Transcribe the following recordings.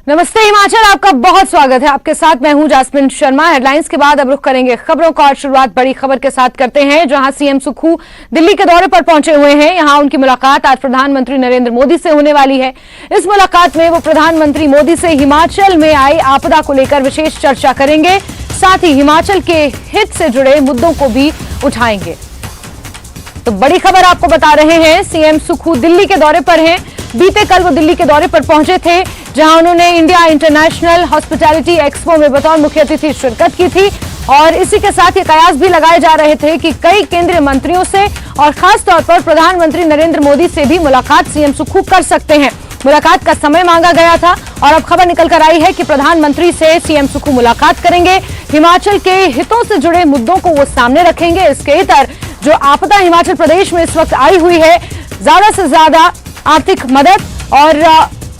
नमस्ते हिमाचल, आपका बहुत स्वागत है। आपके साथ मैं हूं जास्मिन शर्मा। हेडलाइंस के बाद अब रुख करेंगे खबरों का और शुरुआत बड़ी खबर के साथ करते हैं, जहां सीएम सुक्खू दिल्ली के दौरे पर पहुंचे हुए हैं। यहां उनकी मुलाकात आज प्रधानमंत्री नरेंद्र मोदी से होने वाली है। इस मुलाकात में वो प्रधानमंत्री मोदी से हिमाचल में आई आपदा को लेकर विशेष चर्चा करेंगे, साथ ही हिमाचल के हित से जुड़े मुद्दों को भी उठाएंगे। तो बड़ी खबर आपको बता रहे हैं, सीएम सुक्खू दिल्ली के दौरे पर हैं। बीते कल वो दिल्ली के दौरे पर पहुंचे थे, जहां उन्होंने इंडिया इंटरनेशनल हॉस्पिटैलिटी एक्सपो में बतौर मुख्य अतिथि शिरकत की थी। और इसी के साथ ये कयास भी लगाए जा रहे थे कि कई केंद्रीय मंत्रियों से और खास तौर पर प्रधानमंत्री नरेंद्र मोदी से भी मुलाकात सीएम सुक्खू कर सकते हैं। मुलाकात का समय मांगा गया था और अब खबर निकल कर आई है कि प्रधानमंत्री से सीएम सुक्खू मुलाकात करेंगे। हिमाचल के हितों से जुड़े मुद्दों को वो सामने रखेंगे। इसके इतर जो आपदा हिमाचल प्रदेश में इस वक्त आई हुई है, ज्यादा से ज्यादा आर्थिक मदद और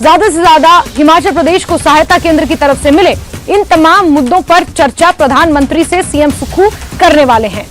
ज्यादा से ज्यादा हिमाचल प्रदेश को सहायता केंद्र की तरफ से मिले, इन तमाम मुद्दों पर चर्चा प्रधानमंत्री से सीएम सुक्खू करने वाले हैं।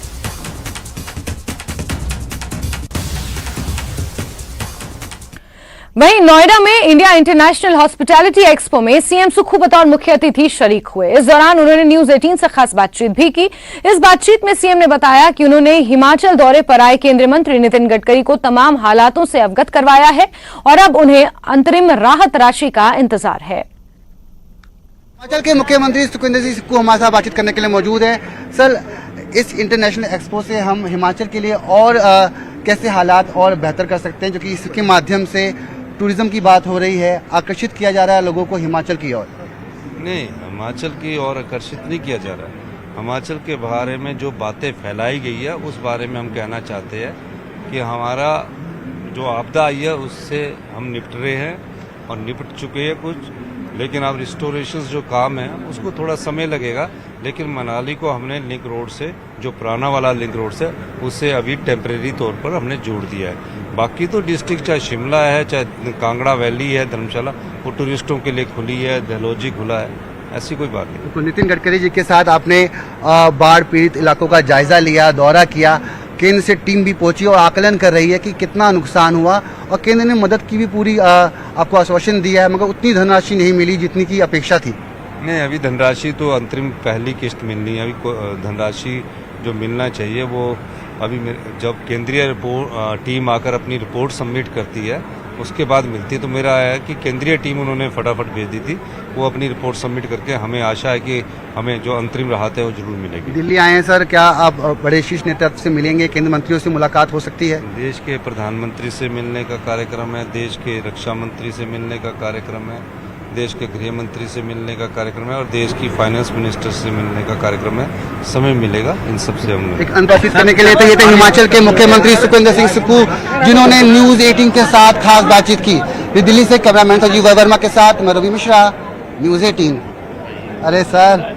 वहीं नोएडा में इंडिया इंटरनेशनल हॉस्पिटैलिटी एक्सपो में सीएम सुक्खू बतौर मुख्य अतिथि शरीक हुए। इस दौरान उन्होंने न्यूज 18 से खास बातचीत भी की। इस बातचीत में सीएम ने बताया कि उन्होंने हिमाचल दौरे पर आए केंद्रीय मंत्री नितिन गडकरी को तमाम हालातों से अवगत करवाया है और अब उन्हें अंतरिम राहत राशि का इंतजार है। हिमाचल के मुख्यमंत्री सुखविंदर सिंह सुक्खू हमारे साथ बातचीत करने के लिए मौजूद है। सर, इस इंटरनेशनल एक्सपो से हम हिमाचल के लिए और कैसे हालात और बेहतर कर सकते हैं, जो कि इसके माध्यम से टूरिज्म की बात हो रही है, आकर्षित किया जा रहा है लोगों को हिमाचल की ओर? नहीं, हिमाचल की ओर आकर्षित नहीं किया जा रहा है। हिमाचल के बारे में जो बातें फैलाई गई है उस बारे में हम कहना चाहते हैं कि हमारा जो आपदा आई है उससे हम निपट रहे हैं और निपट चुके हैं कुछ, लेकिन अब रिस्टोरेशन जो काम है उसको थोड़ा समय लगेगा। लेकिन मनाली को हमने लिंक रोड से, जो पुराना वाला लिंक रोड से, उससे अभी टेम्परेरी तौर पर हमने जोड़ दिया है। बाकी तो डिस्ट्रिक्ट चाहे शिमला है, चाहे कांगड़ा वैली है, धर्मशाला, वो टूरिस्टों के लिए खुली है, डलहौजी खुला है, ऐसी कोई बात नहीं। तो नितिन गडकरी जी के साथ आपने बाढ़ पीड़ित इलाकों का जायजा लिया, दौरा किया, केंद्र से टीम भी पहुंची और आकलन कर रही है कि कितना नुकसान हुआ, और केंद्र ने मदद की भी पूरी आपको आश्वासन दिया है, मगर उतनी धनराशि नहीं मिली जितनी की अपेक्षा थी। नहीं, अभी धनराशि तो अंतरिम पहली किस्त मिलनी है। अभी धनराशि जो मिलना चाहिए वो अभी जब केंद्रीय टीम आकर अपनी रिपोर्ट सबमिट करती है उसके बाद मिलती है। तो मेरा है कि केंद्रीय टीम उन्होंने फटाफट भेज दी थी, वो अपनी रिपोर्ट सबमिट करके हमें आशा है कि हमें जो अंतरिम राहत है वो जरूर मिलेगी। दिल्ली आए हैं सर, क्या आप बड़े शीर्ष नेतृत्व से मिलेंगे, केंद्र मंत्रियों से मुलाकात हो सकती है? देश के प्रधानमंत्री से मिलने का कार्यक्रम है, देश के रक्षा मंत्री से मिलने का कार्यक्रम है, देश के गृह मंत्री से मिलने का कार्यक्रम है और देश की फाइनेंस मिनिस्टर से मिलने का कार्यक्रम है। समय मिलेगा इन सब से हम एक अनौपचारिक करने के लिए। तो ये थे हिमाचल के मुख्यमंत्री सुखविंदर सिंह सुक्खू, जिन्होंने न्यूज 18 के साथ खास बातचीत की। दिल्ली से कैमरामैन संजीव वर्मा के साथ मैं रवि मिश्रा, न्यूज 18। अरे सर,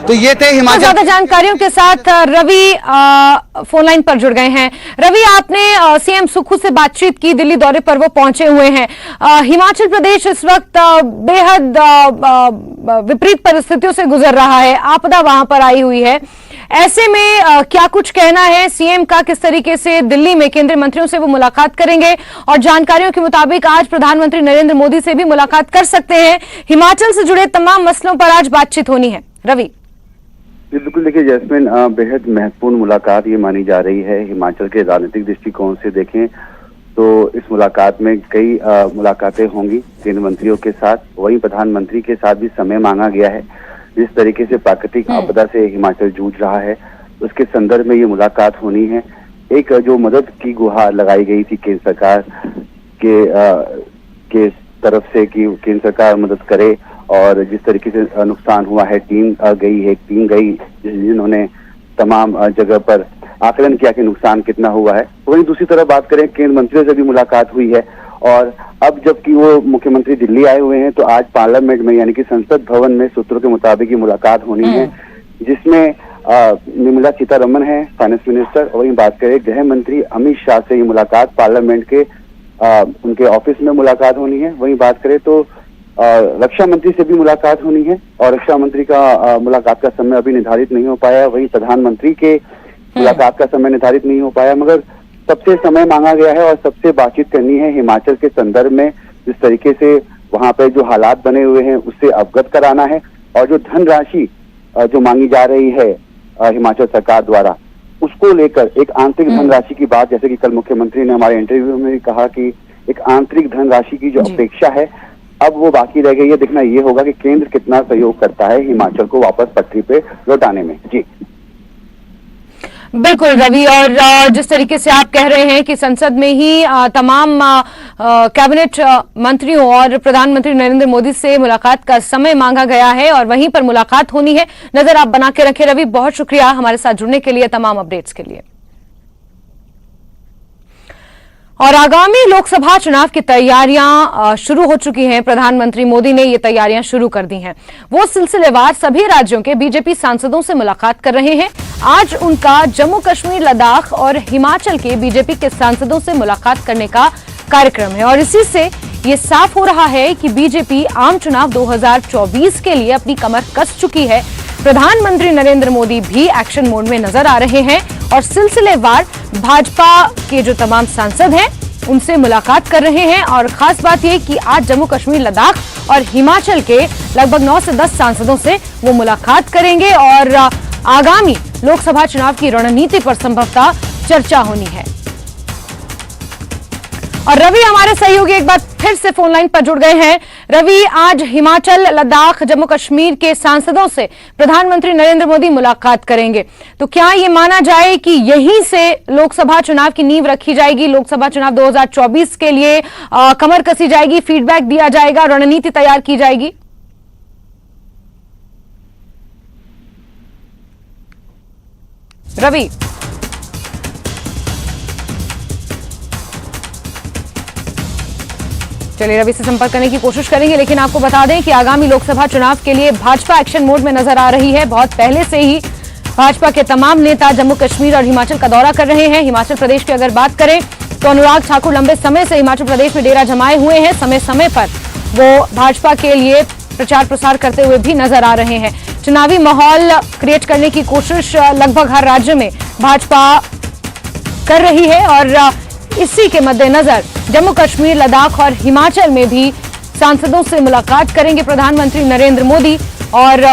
तो ये थे हिमाचल। ज्यादा जानकारियों के साथ रवि फोन लाइन पर जुड़ गए हैं। रवि, आपने सीएम सुक्खू से बातचीत की, दिल्ली दौरे पर वो पहुंचे हुए हैं। हिमाचल प्रदेश इस वक्त बेहद विपरीत परिस्थितियों से गुजर रहा है, आपदा वहां पर आई हुई है। ऐसे में क्या कुछ कहना है सीएम का, किस तरीके से दिल्ली में केंद्रीय मंत्रियों से वो मुलाकात करेंगे, और जानकारियों के मुताबिक आज प्रधानमंत्री नरेंद्र मोदी से भी मुलाकात कर सकते हैं। हिमाचल से जुड़े तमाम मसलों पर आज बातचीत होनी है। रवि? बिल्कुल, देखिए जैस्मिन, बेहद महत्वपूर्ण मुलाकात ये मानी जा रही है। हिमाचल के राजनीतिक दृष्टिकोण से देखें तो इस मुलाकात में कई मुलाकातें होंगी केंद्र मंत्रियों के साथ, वहीं प्रधानमंत्री के साथ भी समय मांगा गया है। जिस तरीके से प्राकृतिक आपदा से हिमाचल जूझ रहा है उसके संदर्भ में ये मुलाकात होनी है। एक जो मदद की गुहार लगाई गई थी केंद्र सरकार के तरफ से कि केंद्र सरकार मदद करे, और जिस तरीके से नुकसान हुआ है, टीम गई जिन्होंने तमाम जगह पर आकलन किया कि नुकसान कितना हुआ है। वहीं दूसरी तरफ बात करें, केंद्र मंत्रियों से भी मुलाकात हुई है, और अब जबकि वो मुख्यमंत्री दिल्ली आए हुए हैं तो आज पार्लियामेंट में यानी कि संसद भवन में सूत्रों के मुताबिक ये मुलाकात होनी है, जिसमें निर्मला सीतारमण है फाइनेंस मिनिस्टर, और वहीं बात करें गृह मंत्री अमित शाह से ये मुलाकात पार्लियामेंट के उनके ऑफिस में मुलाकात होनी है। वहीं बात करें तो रक्षा मंत्री से भी मुलाकात होनी है, और रक्षा मंत्री का मुलाकात का समय अभी निर्धारित नहीं हो पाया। वहीं प्रधानमंत्री के मुलाकात का समय निर्धारित नहीं हो पाया, मगर सबसे समय मांगा गया है और सबसे बातचीत करनी है हिमाचल के संदर्भ में। जिस तरीके से वहां पे जो हालात बने हुए हैं उससे अवगत कराना है, और जो धनराशि जो मांगी जा रही है हिमाचल सरकार द्वारा, उसको लेकर एक आंतरिक धनराशि की बात, जैसे कि कल मुख्यमंत्री ने हमारे इंटरव्यू में भी कहा कि एक आंतरिक धनराशि की जो अपेक्षा है, अब वो बाकी रह गई है। देखना ये होगा कि केंद्र कितना सहयोग करता है हिमाचल को वापस पटरी पे लौटाने में। जी बिल्कुल रवि, और जिस तरीके से आप कह रहे हैं कि संसद में ही तमाम कैबिनेट मंत्रियों और प्रधानमंत्री नरेंद्र मोदी से मुलाकात का समय मांगा गया है और वहीं पर मुलाकात होनी है, नजर आप बना के रखें। रवि, बहुत शुक्रिया हमारे साथ जुड़ने के लिए, तमाम अपडेट्स के लिए। और आगामी लोकसभा चुनाव की तैयारियां शुरू हो चुकी हैं। प्रधानमंत्री मोदी ने ये तैयारियां शुरू कर दी हैं। वो सिलसिलेवार सभी राज्यों के बीजेपी सांसदों से मुलाकात कर रहे हैं। आज उनका जम्मू कश्मीर, लद्दाख और हिमाचल के बीजेपी के सांसदों से मुलाकात करने का कार्यक्रम है और इसी से ये साफ हो रहा है कि बीजेपी आम चुनाव 2024 के लिए अपनी कमर कस चुकी है। प्रधानमंत्री नरेंद्र मोदी भी एक्शन मोड में नजर आ रहे हैं और सिलसिलेवार भाजपा के जो तमाम सांसद हैं उनसे मुलाकात कर रहे हैं। और खास बात यह कि आज जम्मू कश्मीर, लद्दाख और हिमाचल के लगभग 9 से 10 सांसदों से वो मुलाकात करेंगे और आगामी लोकसभा चुनाव की रणनीति पर संभवतः चर्चा होनी है। और रवि हमारे सहयोगी एक बार फिर से फोन लाइन पर जुड़ गए हैं। रवि, आज हिमाचल, लद्दाख, जम्मू कश्मीर के सांसदों से प्रधानमंत्री नरेंद्र मोदी मुलाकात करेंगे, तो क्या ये माना जाए कि यहीं से लोकसभा चुनाव की नींव रखी जाएगी? लोकसभा चुनाव 2024 के लिए कमर कसी जाएगी, फीडबैक दिया जाएगा, रणनीति तैयार की जाएगी? रवि, चलिए रवि से संपर्क करने की कोशिश करेंगे, लेकिन आपको बता दें कि आगामी लोकसभा चुनाव के लिए भाजपा एक्शन मोड में नजर आ रही है। बहुत पहले से ही भाजपा के तमाम नेता जम्मू कश्मीर और हिमाचल का दौरा कर रहे हैं। हिमाचल प्रदेश की अगर बात करें तो अनुराग ठाकुर लंबे समय से हिमाचल प्रदेश में डेरा जमाए हुए हैं। समय समय पर वो भाजपा के लिए प्रचार प्रसार करते हुए भी नजर आ रहे हैं। चुनावी माहौल क्रिएट करने की कोशिश लगभग हर राज्य में भाजपा कर रही है और इसी के मद्देनजर जम्मू कश्मीर, लद्दाख और हिमाचल में भी सांसदों से मुलाकात करेंगे प्रधानमंत्री नरेंद्र मोदी। और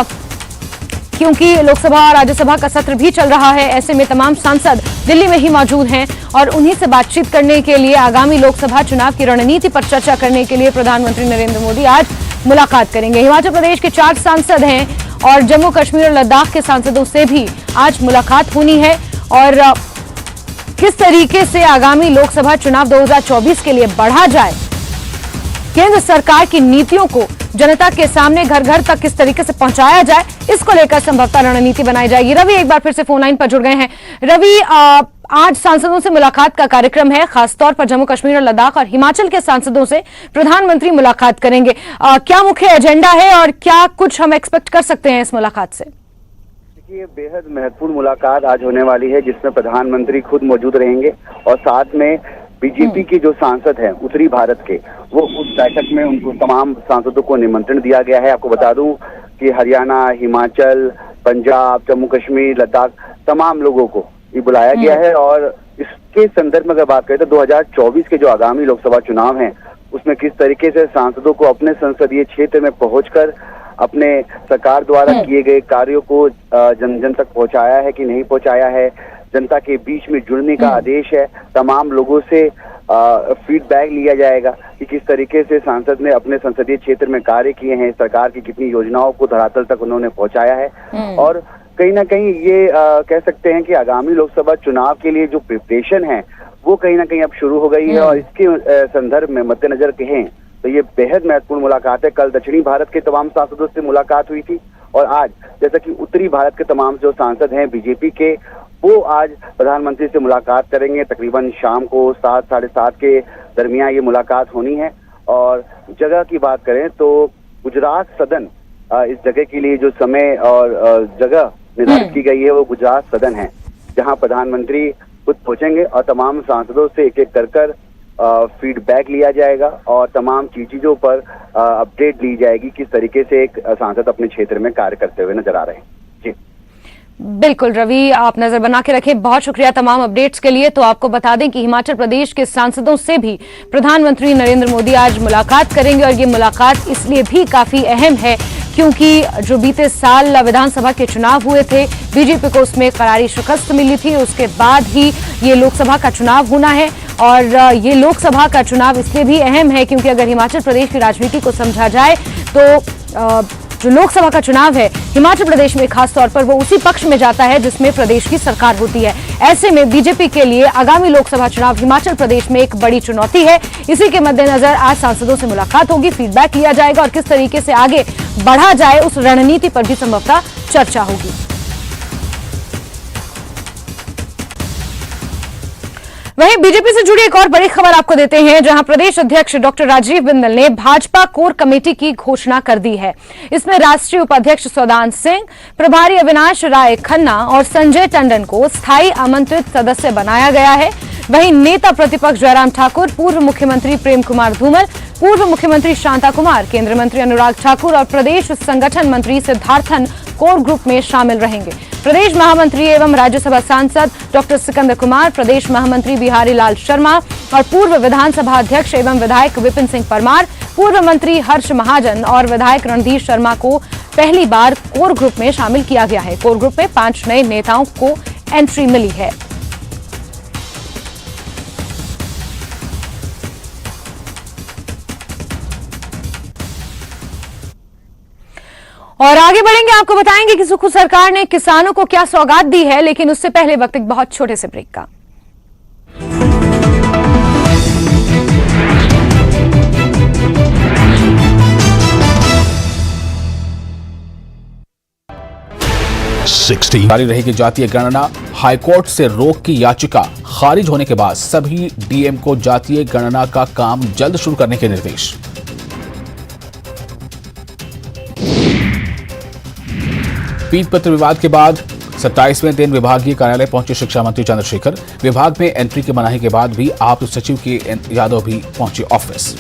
क्योंकि लोकसभा और राज्यसभा का सत्र भी चल रहा है, ऐसे में तमाम सांसद दिल्ली में ही मौजूद हैं और उन्हीं से बातचीत करने के लिए, आगामी लोकसभा चुनाव की रणनीति पर चर्चा करने के लिए प्रधानमंत्री नरेंद्र मोदी आज मुलाकात करेंगे। हिमाचल प्रदेश के 4 सांसद हैं और जम्मू कश्मीर और लद्दाख के सांसदों से भी आज मुलाकात होनी है। और किस तरीके से आगामी लोकसभा चुनाव 2024 के लिए बढ़ा जाए, केंद्र सरकार की नीतियों को जनता के सामने घर घर तक किस तरीके से पहुंचाया जाए, इसको लेकर संभवतः रणनीति बनाई जाएगी। रवि एक बार फिर से फोन लाइन पर जुड़ गए हैं। रवि, आज सांसदों से मुलाकात का कार्यक्रम है, खासतौर पर जम्मू कश्मीर और लद्दाख और हिमाचल के सांसदों से प्रधानमंत्री मुलाकात करेंगे। क्या मुख्य एजेंडा है और क्या कुछ हम एक्सपेक्ट कर सकते हैं इस मुलाकात से? ये बेहद महत्वपूर्ण मुलाकात आज होने वाली है, जिसमें प्रधानमंत्री खुद मौजूद रहेंगे और साथ में बीजेपी के जो सांसद हैं उत्तरी भारत के, वो उस बैठक में उनको तमाम सांसदों को निमंत्रण दिया गया है। आपको बता दूं कि हरियाणा, हिमाचल, पंजाब, जम्मू कश्मीर, लद्दाख तमाम लोगों को ये बुलाया गया है। और इसके संदर्भ में अगर बात करें तो 2024 के जो आगामी लोकसभा चुनाव हैं उसमें किस तरीके से सांसदों को अपने संसदीय क्षेत्र में पहुंचकर अपने सरकार द्वारा किए गए कार्यों को जन जन तक पहुंचाया है कि नहीं पहुंचाया है, जनता के बीच में जुड़ने का आदेश है। तमाम लोगों से फीडबैक लिया जाएगा कि किस तरीके से सांसद ने अपने संसदीय क्षेत्र में कार्य किए हैं, सरकार की कितनी योजनाओं को धरातल तक उन्होंने पहुंचाया है। और कहीं ना कहीं ये कह सकते हैं कि आगामी लोकसभा चुनाव के लिए जो प्रिपरेशन है वो कहीं ना कहीं अब शुरू हो गई है। और इसके संदर्भ में मद्देनजर कहें तो ये बेहद महत्वपूर्ण मुलाकात है। कल दक्षिणी भारत के तमाम सांसदों से मुलाकात हुई थी और आज जैसा कि उत्तरी भारत के तमाम जो सांसद हैं बीजेपी के, वो आज प्रधानमंत्री से मुलाकात करेंगे। तकरीबन शाम को 7, साढ़े 7 के दरमियान ये मुलाकात होनी है। और जगह की बात करें तो गुजरात सदन, इस जगह के लिए जो समय और जगह निर्धारित की गई है वो गुजरात सदन है, जहां प्रधानमंत्री खुद पहुंचेंगे और तमाम सांसदों से एक एक कर फीडबैक लिया जाएगा और तमाम चीजों पर अपडेट ली जाएगी किस तरीके से एक सांसद अपने क्षेत्र में कार्य करते हुए नजर आ रहे हैं। जी बिल्कुल रवि, आप नजर बना के रखें। बहुत शुक्रिया तमाम अपडेट्स के लिए। तो आपको बता दें कि हिमाचल प्रदेश के सांसदों से भी प्रधानमंत्री नरेंद्र मोदी आज मुलाकात करेंगे और ये मुलाकात इसलिए भी काफी अहम है क्योंकि जो बीते साल विधानसभा के चुनाव हुए थे, बीजेपी को उसमें करारी शिकस्त मिली थी। उसके बाद ही ये लोकसभा का चुनाव होना है और ये लोकसभा का चुनाव इसलिए भी अहम है क्योंकि अगर हिमाचल प्रदेश की राजनीति को समझा जाए तो जो लोकसभा का चुनाव है हिमाचल प्रदेश में खासतौर पर वो उसी पक्ष में जाता है जिसमें प्रदेश की सरकार होती है। ऐसे में बीजेपी के लिए आगामी लोकसभा चुनाव हिमाचल प्रदेश में एक बड़ी चुनौती है। इसी के मद्देनजर आज सांसदों से मुलाकात होगी, फीडबैक लिया जाएगा और किस तरीके से आगे बढ़ा जाए उस रणनीति पर भी संभवतः चर्चा होगी। वहीं बीजेपी से जुड़ी एक और बड़ी खबर आपको देते हैं, जहां प्रदेश अध्यक्ष डॉक्टर राजीव बिंदल ने भाजपा कोर कमेटी की घोषणा कर दी है। इसमें राष्ट्रीय उपाध्यक्ष सौदान सिंह, प्रभारी अविनाश राय खन्ना और संजय टंडन को स्थायी आमंत्रित सदस्य बनाया गया है। वहीं नेता प्रतिपक्ष जयराम ठाकुर, पूर्व मुख्यमंत्री प्रेम कुमार धूमल, पूर्व मुख्यमंत्री शांता कुमार, केंद्रीय मंत्री अनुराग ठाकुर और प्रदेश संगठन मंत्री सिद्धार्थन कोर ग्रुप में शामिल रहेंगे। प्रदेश महामंत्री एवं राज्यसभा सांसद डॉक्टर सिकंदर कुमार, प्रदेश महामंत्री बिहारी लाल शर्मा और पूर्व विधानसभा अध्यक्ष एवं विधायक विपिन सिंह परमार, पूर्व मंत्री हर्ष महाजन और विधायक रणधीर शर्मा को पहली बार कोर ग्रुप में शामिल किया गया है। कोर ग्रुप में 5 नए नेताओं को एंट्री मिली है। और आगे बढ़ेंगे, आपको बताएंगे कि सुक्खू सरकार ने किसानों को क्या सौगात दी है, लेकिन उससे पहले वक्त एक बहुत छोटे से ब्रेक का। जारी रहेगी जातीय गणना। हाईकोर्ट से रोक की याचिका खारिज होने के बाद सभी डीएम को जातीय गणना का काम जल्द शुरू करने के निर्देश। पीट पत्र विवाद के बाद 27वें दिन विभागीय कार्यालय पहुंचे शिक्षा मंत्री चंद्रशेखर। विभाग में एंट्री की मनाही के बाद भी आप सचिव के यादव भी पहुंचे ऑफिस।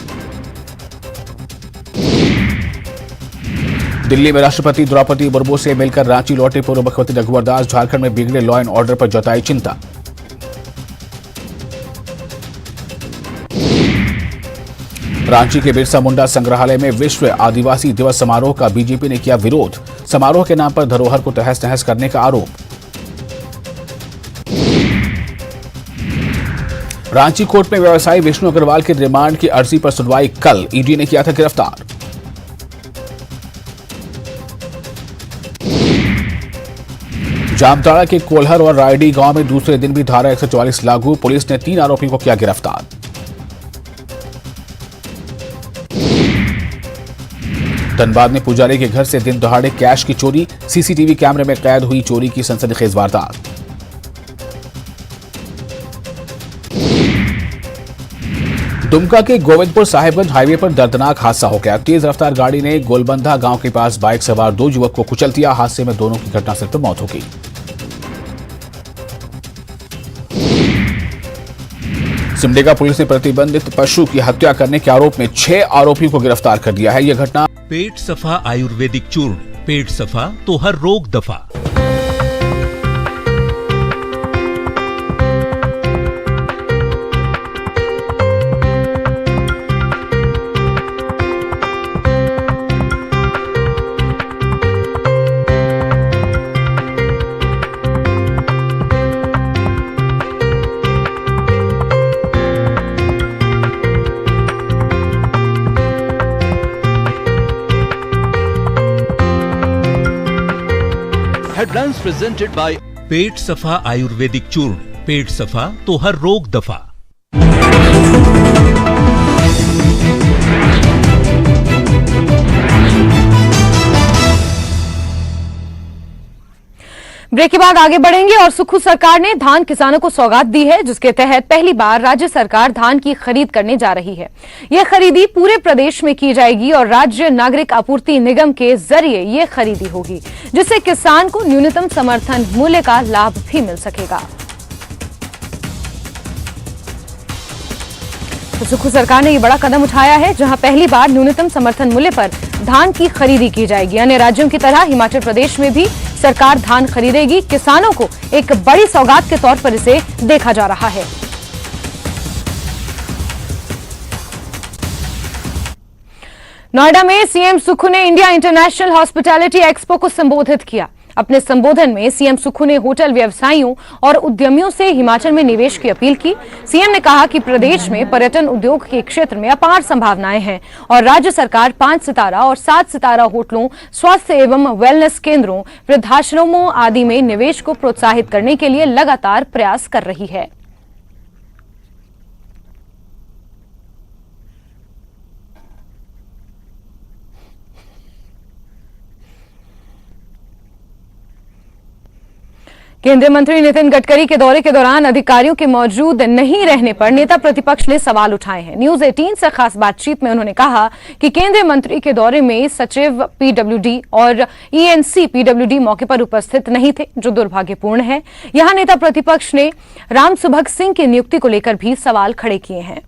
दिल्ली में राष्ट्रपति द्रौपदी मुर्मू से मिलकर रांची लौटे पूर्व मुख्यमंत्री रघुवर दास। झारखंड में बिगड़े लॉ एंड ऑर्डर पर जताई चिंता। रांची के बिरसा मुंडा संग्रहालय में विश्व आदिवासी दिवस समारोह का बीजेपी ने किया विरोध। समारोह के नाम पर धरोहर को तहस नहस करने का आरोप। रांची कोर्ट में व्यवसायी विष्णु अग्रवाल के रिमांड की अर्जी पर सुनवाई कल। ईडी ने किया था गिरफ्तार। जामताड़ा के कोल्हर और रायडी गांव में दूसरे दिन भी धारा 144 लागू। पुलिस ने 3 आरोपियों को किया गिरफ्तार। धनबाद में पुजारी के घर से दिन दहाड़े कैश की चोरी। सीसीटीवी कैमरे में कैद हुई चोरी की सनसनीखेज वारदात। दुमका के गोविंदपुर साहिबगंज हाईवे पर दर्दनाक हादसा हो गया। तेज रफ्तार गाड़ी ने गोलबंधा गांव के पास बाइक सवार 2 युवक को कुचल दिया। हादसे में दोनों की घटनास्थल पर मौत हो गई। सिमडेगा पुलिस ने प्रतिबंधित पशु की हत्या करने के आरोप में 6 आरोपियों को गिरफ्तार कर दिया है। यह घटना पेट सफा आयुर्वेदिक चूर्ण, पेट सफा तो हर रोग दफा। Headlines presented by पेट सफा आयुर्वेदिक चूर्ण, पेट सफा तो हर रोग दफा। ब्रेक के बाद आगे बढ़ेंगे और सुक्खू सरकार ने धान किसानों को सौगात दी है, जिसके तहत पहली बार राज्य सरकार धान की खरीद करने जा रही है। यह खरीदी पूरे प्रदेश में की जाएगी और राज्य नागरिक आपूर्ति निगम के जरिए यह खरीदी होगी, जिससे किसान को न्यूनतम समर्थन मूल्य का लाभ भी मिल सकेगा। तो सुक्खू सरकार ने यह बड़ा कदम उठाया है, जहां पहली बार न्यूनतम समर्थन मूल्य पर धान की खरीदी की जाएगी। अन्य राज्यों की तरह हिमाचल प्रदेश में भी सरकार धान खरीदेगी, किसानों को एक बड़ी सौगात के तौर पर इसे देखा जा रहा है। नोएडा में सीएम सुक्खू ने इंडिया इंटरनेशनल हॉस्पिटैलिटी एक्सपो को संबोधित किया। अपने संबोधन में सीएम सुक्खू ने होटल व्यवसायियों और उद्यमियों से हिमाचल में निवेश की अपील की। सीएम ने कहा कि प्रदेश में पर्यटन उद्योग के क्षेत्र में अपार संभावनाएं हैं और राज्य सरकार 5 सितारा और 7 सितारा होटलों, स्वास्थ्य एवं वेलनेस केंद्रों, वृद्धाश्रमों आदि में निवेश को प्रोत्साहित करने के लिए लगातार प्रयास कर रही है। केंद्रीय मंत्री नितिन गडकरी के दौरे के दौरान अधिकारियों के मौजूद नहीं रहने पर नेता प्रतिपक्ष ने सवाल उठाए हैं। न्यूज 18 से खास बातचीत में उन्होंने कहा कि केंद्रीय मंत्री के दौरे में सचिव पीडब्ल्यूडी और ईएनसी पीडब्ल्यूडी मौके पर उपस्थित नहीं थे, जो दुर्भाग्यपूर्ण है। यहां नेता प्रतिपक्ष ने रामसुभग सिंह की नियुक्ति को लेकर भी सवाल खड़े किए हैं।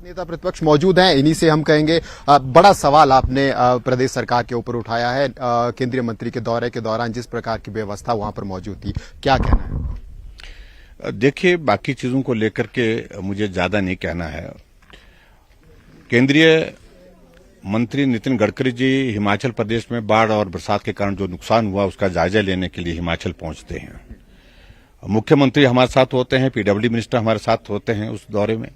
नेता प्रतिपक्ष मौजूद हैं, इन्हीं से हम कहेंगे बड़ा सवाल आपने प्रदेश सरकार के ऊपर उठाया है। केंद्रीय मंत्री के दौरे के दौरान जिस प्रकार की व्यवस्था वहां पर मौजूद थी, क्या कहना है? देखिए, बाकी चीजों को लेकर के मुझे ज्यादा नहीं कहना है। केंद्रीय मंत्री नितिन गडकरी जी हिमाचल प्रदेश में बाढ़ और बरसात के कारण जो नुकसान हुआ उसका जायजा लेने के लिए हिमाचल पहुंचते हैं। मुख्यमंत्री हमारे साथ होते हैं, पीडब्ल्यूडी मिनिस्टर हमारे साथ होते हैं उस दौरे में,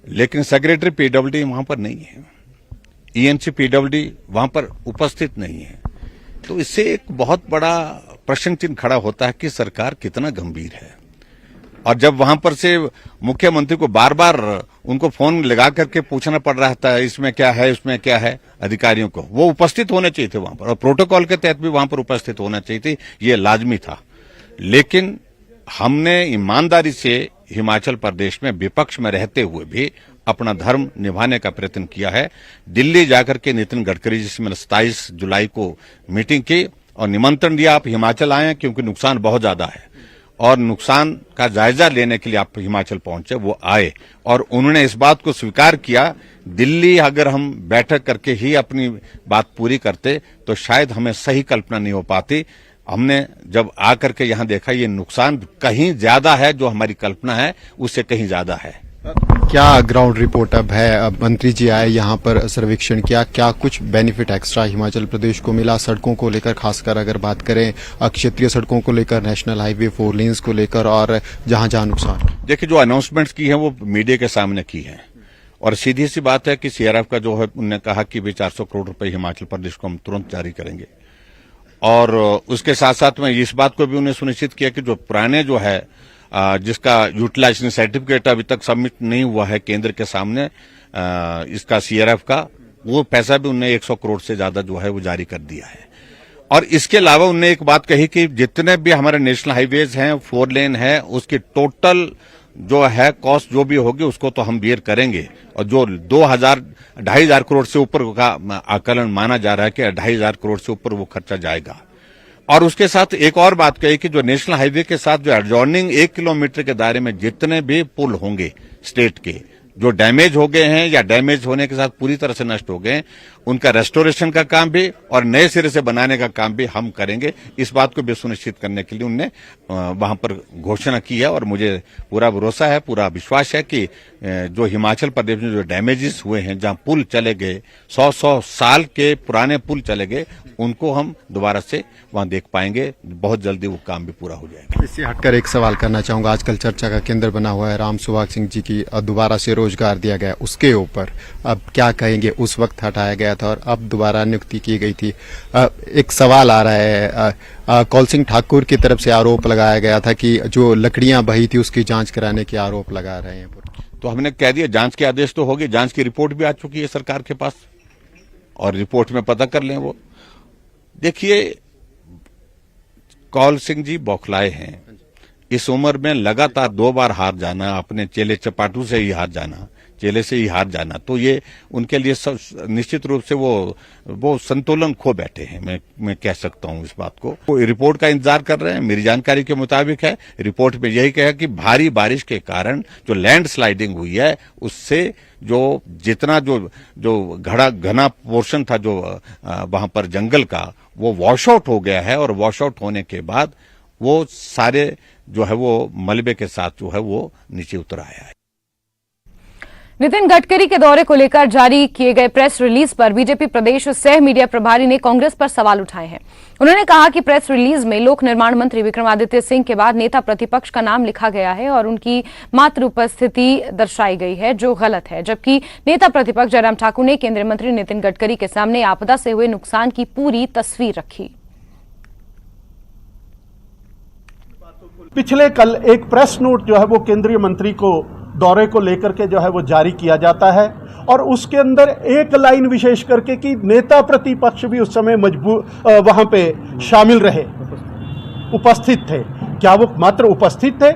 लेकिन सेक्रेटरी पीडब्ल्यूडी वहां पर नहीं है, ईएनसी पीडब्ल्यूडी वहां पर उपस्थित नहीं है। तो इससे एक बहुत बड़ा प्रश्न चिन्ह खड़ा होता है कि सरकार कितना गंभीर है। और जब वहां पर से मुख्यमंत्री को बार बार उनको फोन लगा करके पूछना पड़ रहा था इसमें क्या है, उसमें क्या है, अधिकारियों को वो उपस्थित होने चाहिए थे वहां पर, और प्रोटोकॉल के तहत भी वहां पर उपस्थित होना चाहिए थे, ये लाजमी था। लेकिन हमने ईमानदारी से हिमाचल प्रदेश में विपक्ष में रहते हुए भी अपना धर्म निभाने का प्रयत्न किया है। दिल्ली जाकर के नितिन गडकरी जी से मैंने 27 जुलाई को मीटिंग की और निमंत्रण दिया, आप हिमाचल आए क्योंकि नुकसान बहुत ज्यादा है और नुकसान का जायजा लेने के लिए आप हिमाचल पहुंचे। वो आए और उन्होंने इस बात को स्वीकार किया, दिल्ली अगर हम बैठक करके ही अपनी बात पूरी करते तो शायद हमें सही कल्पना नहीं हो पाती। हमने जब आकर के यहाँ देखा ये नुकसान कहीं ज्यादा है, जो हमारी कल्पना है उससे कहीं ज्यादा है। क्या ग्राउंड रिपोर्ट अब है? अब मंत्री जी आए यहाँ पर सर्वेक्षण किया, क्या कुछ बेनिफिट एक्स्ट्रा हिमाचल प्रदेश को मिला सड़कों को लेकर, खासकर अगर बात करें क्षेत्रीय सड़कों को लेकर, नेशनल हाईवे 4 लेन्स को लेकर और जहां जहां नुकसान? देखिए, जो अनाउंसमेंट्स की है वो मीडिया के सामने की है और सीधी सी बात है कि सीआरएफ का जो है उन्होंने कहा कि 400 करोड़ रुपए हिमाचल प्रदेश को हम तुरंत जारी करेंगे। और उसके साथ साथ में इस बात को भी उन्हें सुनिश्चित किया कि जो पुराने जो है जिसका यूटिलाइजेशन सर्टिफिकेट अभी तक सबमिट नहीं हुआ है केंद्र के सामने इसका सीआरएफ का, वो पैसा भी उन्हें 100 करोड़ से ज्यादा जो है वो जारी कर दिया है। और इसके अलावा उन्होंने एक बात कही कि जितने भी हमारे नेशनल हाईवेज हैं, 4 लेन है, उसकी टोटल जो है कॉस्ट जो भी होगी उसको तो हम बियर करेंगे। और जो 2,500 करोड़ से ऊपर का आकलन माना जा रहा है कि 2,500 करोड़ से ऊपर वो खर्चा जाएगा। और उसके साथ एक और बात कही कि जो नेशनल हाईवे के साथ जो एडजॉर्निंग 1 किलोमीटर के दायरे में जितने भी पुल होंगे स्टेट के, जो डैमेज हो गए हैं या डैमेज होने के साथ पूरी तरह से नष्ट हो गए, उनका रेस्टोरेशन का काम भी और नए सिरे से बनाने का काम भी हम करेंगे। इस बात को भी सुनिश्चित करने के लिए उन्होंने वहां पर घोषणा की है और मुझे पूरा भरोसा है, पूरा विश्वास है कि जो हिमाचल प्रदेश में जो डैमेजेस हुए हैं, जहां पुल चले गए, 100 साल के पुराने पुल चले गए, उनको हम दोबारा से वहां देख पाएंगे। बहुत जल्दी वो काम भी पूरा हो जाएगा। इससे हटकर एक सवाल करना चाहूंगा, आजकल चर्चा का केंद्र बना हुआ है रामसुभग सिंह जी की दोबारा से रोजगार दिया गया, उसके ऊपर अब क्या कहेंगे? उस वक्त हटाया गया था और अब दोबारा नियुक्ति की गई थी। एक सवाल आ रहा है, कौल सिंह ठाकुर की तरफ से आरोप लगाया गया था कि जो लकड़ियां बही थी उसकी जांच कराने के आरोप लगा रहे हैं। तो हमने कह दिया जांच के आदेश तो होगी, जांच की रिपोर्ट भी आ चुकी है सरकार के पास और रिपोर्ट में पता कर लें। वो देखिए, कौल सिंह जी बौखलाए हैं। इस उम्र में लगातार 2 बार हार जाना, अपने चेले चपाटू से ही हार जाना, चेले से ही हार जाना, तो ये उनके लिए निश्चित रूप से वो संतुलन खो बैठे हैं। मैं कह सकता हूं इस बात को। वो रिपोर्ट का इंतजार कर रहे हैं। मेरी जानकारी के मुताबिक है, रिपोर्ट में यही कहा कि भारी बारिश के कारण जो लैंडस्लाइडिंग हुई है उससे जितना घना पोर्शन था जो वहां पर जंगल का, वो वॉश आउट हो गया है और वॉश आउट होने के बाद वो सारे वो मलबे के साथ वो नीचे उतर आया है। नितिन गडकरी के दौरे को लेकर जारी किए गए प्रेस रिलीज पर बीजेपी प्रदेश सह मीडिया प्रभारी ने कांग्रेस पर सवाल उठाए हैं। उन्होंने कहा कि प्रेस रिलीज में लोक निर्माण मंत्री विक्रमादित्य सिंह के बाद नेता प्रतिपक्ष का नाम लिखा गया है और उनकी मात्र उपस्थिति दर्शाई गई है, जो गलत है। जबकि नेता प्रतिपक्ष जयराम ठाकुर ने केंद्रीय मंत्री नितिन गडकरी के सामने आपदा से हुए नुकसान की पूरी तस्वीर रखी। पिछले कल एक प्रेस नोट वो केंद्रीय मंत्री को दौरे को लेकर के वो जारी किया जाता है और उसके अंदर एक लाइन विशेष करके कि नेता प्रतिपक्ष भी उस समय वहां पे शामिल रहे, उपस्थित थे। क्या वो मात्र उपस्थित थे?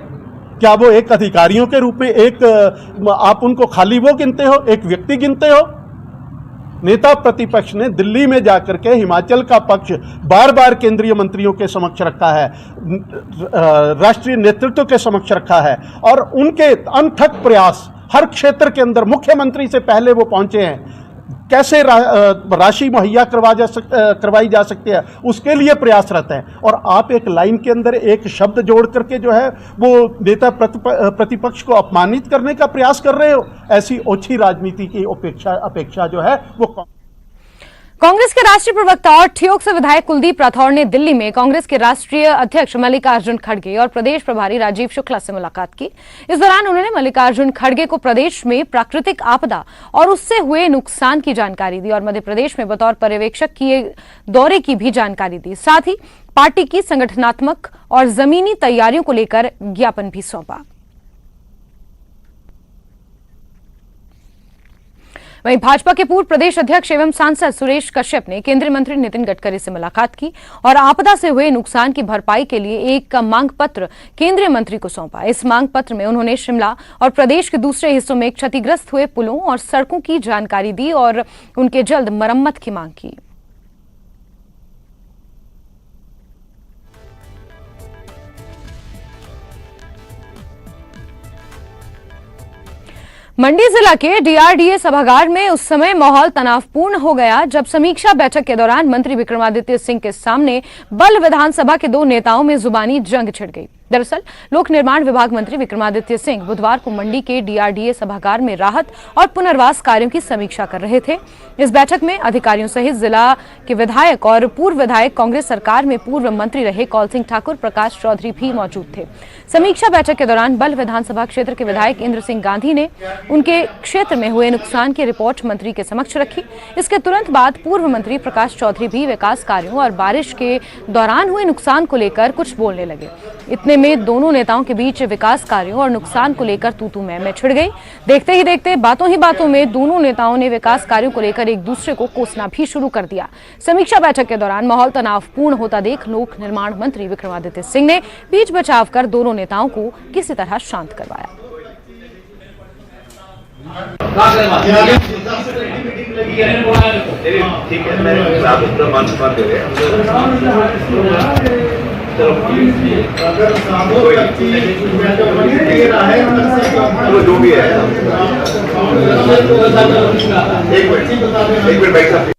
क्या वो एक अधिकारियों के रूप में आप उनको खाली वो गिनते हो, एक व्यक्ति गिनते हो? नेता प्रतिपक्ष ने दिल्ली में जाकर के हिमाचल का पक्ष बार बार केंद्रीय मंत्रियों के समक्ष रखा है, राष्ट्रीय नेतृत्व के समक्ष रखा है और उनके अनथक प्रयास हर क्षेत्र के अंदर मुख्यमंत्री से पहले वो पहुंचे हैं। कैसे राशि मुहैया करवाई जा सकती है उसके लिए प्रयासरत है और आप एक लाइन के अंदर एक शब्द जोड़ करके वो नेता प्रतिपक्ष को अपमानित करने का प्रयास कर रहे हो। ऐसी ओछी राजनीति की अपेक्षा वो कांग्रेस के राष्ट्रीय प्रवक्ता और ठियोग से विधायक कुलदीप राठौर ने दिल्ली में कांग्रेस के राष्ट्रीय अध्यक्ष मल्लिकार्जुन खड़गे और प्रदेश प्रभारी राजीव शुक्ला से मुलाकात की। इस दौरान उन्होंने मल्लिकार्जुन खड़गे को प्रदेश में प्राकृतिक आपदा और उससे हुए नुकसान की जानकारी दी और मध्य प्रदेश में बतौर पर्यवेक्षक किए दौरे की भी जानकारी दी। साथ ही पार्टी की संगठनात्मक और जमीनी तैयारियों को लेकर ज्ञापन भी सौंपा। वहीं भाजपा के पूर्व प्रदेश अध्यक्ष एवं सांसद सुरेश कश्यप ने केंद्रीय मंत्री नितिन गडकरी से मुलाकात की और आपदा से हुए नुकसान की भरपाई के लिए एक मांग पत्र केंद्रीय मंत्री को सौंपा। इस मांग पत्र में उन्होंने शिमला और प्रदेश के दूसरे हिस्सों में क्षतिग्रस्त हुए पुलों और सड़कों की जानकारी दी और उनके जल्द मरम्मत की मांग की। मंडी जिला के डीआरडीए सभागार में उस समय माहौल तनावपूर्ण हो गया जब समीक्षा बैठक के दौरान मंत्री विक्रमादित्य सिंह के सामने बल विधानसभा के दो नेताओं में जुबानी जंग छिड़ गई। दरअसल लोक निर्माण विभाग मंत्री विक्रमादित्य सिंह बुधवार को मंडी के डीआरडीए सभागार में राहत और पुनर्वास कार्यों की समीक्षा कर रहे थे। इस बैठक में अधिकारियों सहित जिला के विधायक और पूर्व विधायक, कांग्रेस सरकार में पूर्व मंत्री रहे कौल सिंह ठाकुर, प्रकाश चौधरी भी मौजूद थे। समीक्षा बैठक के दौरान बल विधानसभा क्षेत्र के विधायक इंद्र सिंह गांधी ने उनके क्षेत्र में हुए नुकसान की रिपोर्ट मंत्री के समक्ष रखी। इसके तुरंत बाद पूर्व मंत्री प्रकाश चौधरी भी विकास कार्यों और बारिश के दौरान हुए नुकसान को लेकर कुछ बोलने लगे। इतने में दोनों नेताओं के बीच विकास कार्यों और नुकसान को लेकर तू-तू मैं छिड़ गई। देखते ही देखते बातों ही बातों में दोनों नेताओं ने विकास कार्यों को लेकर एक दूसरे को कोसना भी शुरू कर दिया। समीक्षा बैठक के दौरान माहौल तनावपूर्ण होता देख लोक निर्माण मंत्री विक्रमादित्य सिंह ने बीच बचाव कर दोनों नेताओं को किसी तरह शांत करवाया। जो भी है एक मिनट भाई साहब,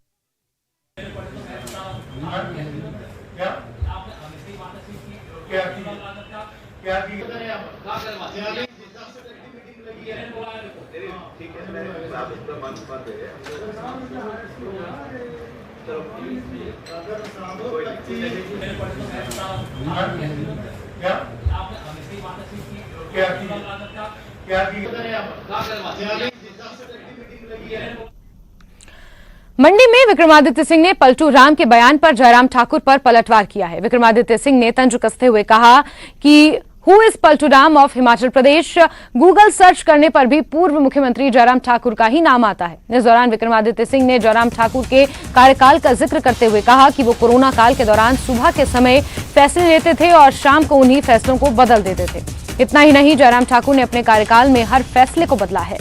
मंडी में विक्रमादित्य सिंह ने पलटू राम के बयान पर जयराम ठाकुर पर पलटवार किया है। विक्रमादित्य सिंह ने तंज कसते हुए कहा कि who is Paltu Ram of Himachal Pradesh. Google search करने पर भी पूर्व मुख्यमंत्री जयराम ठाकुर का ही नाम आता है। इस दौरान विक्रमादित्य सिंह ने जयराम ठाकुर के कार्यकाल का जिक्र करते हुए कहा कि वो कोरोना काल के दौरान सुबह के समय फैसले लेते थे और शाम को उन्हीं फैसलों को बदल देते थे। इतना ही नहीं, जयराम ठाकुर ने अपने कार्यकाल में हर फैसले को बदला है।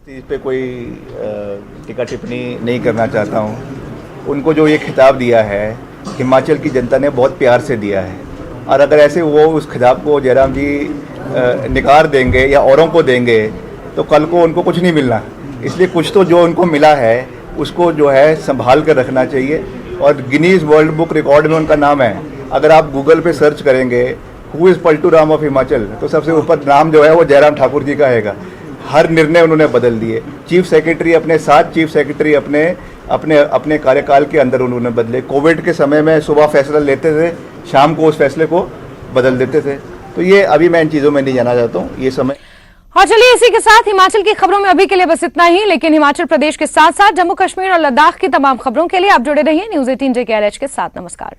इस पे कोई टीका टिप्पणी नहीं करना चाहता हूँ। उनको जो ये खिताब दिया है हिमाचल की जनता ने बहुत प्यार से दिया है, और अगर ऐसे वो उस खिताब को जयराम जी निकार देंगे या औरों को देंगे तो कल को उनको कुछ नहीं मिलना। इसलिए कुछ तो जो उनको मिला है उसको जो है संभाल कर रखना चाहिए, और गिनीज वर्ल्ड बुक रिकॉर्ड में उनका नाम है। अगर आप गूगल पे सर्च करेंगे who is Paltu Ram of Himachal, तो सबसे ऊपर नाम जो है वो जयराम ठाकुर जी का आएगा। हर निर्णय उन्होंने बदल दिए। चीफ सेक्रेटरी अपने 7 चीफ सेक्रेटरी अपने कार्यकाल के अंदर उन्होंने बदले। कोविड के समय में सुबह फैसला लेते थे, शाम को उस फैसले को बदल देते थे। तो ये अभी मैं इन चीज़ों में नहीं जाना चाहता हूँ, ये समय। और चलिए इसी के साथ हिमाचल की खबरों में अभी के लिए बस इतना ही, लेकिन हिमाचल प्रदेश के साथ साथ जम्मू कश्मीर और लद्दाख की तमाम खबरों के लिए आप जुड़े रहिए न्यूज़ 18 JKRH के साथ। नमस्कार।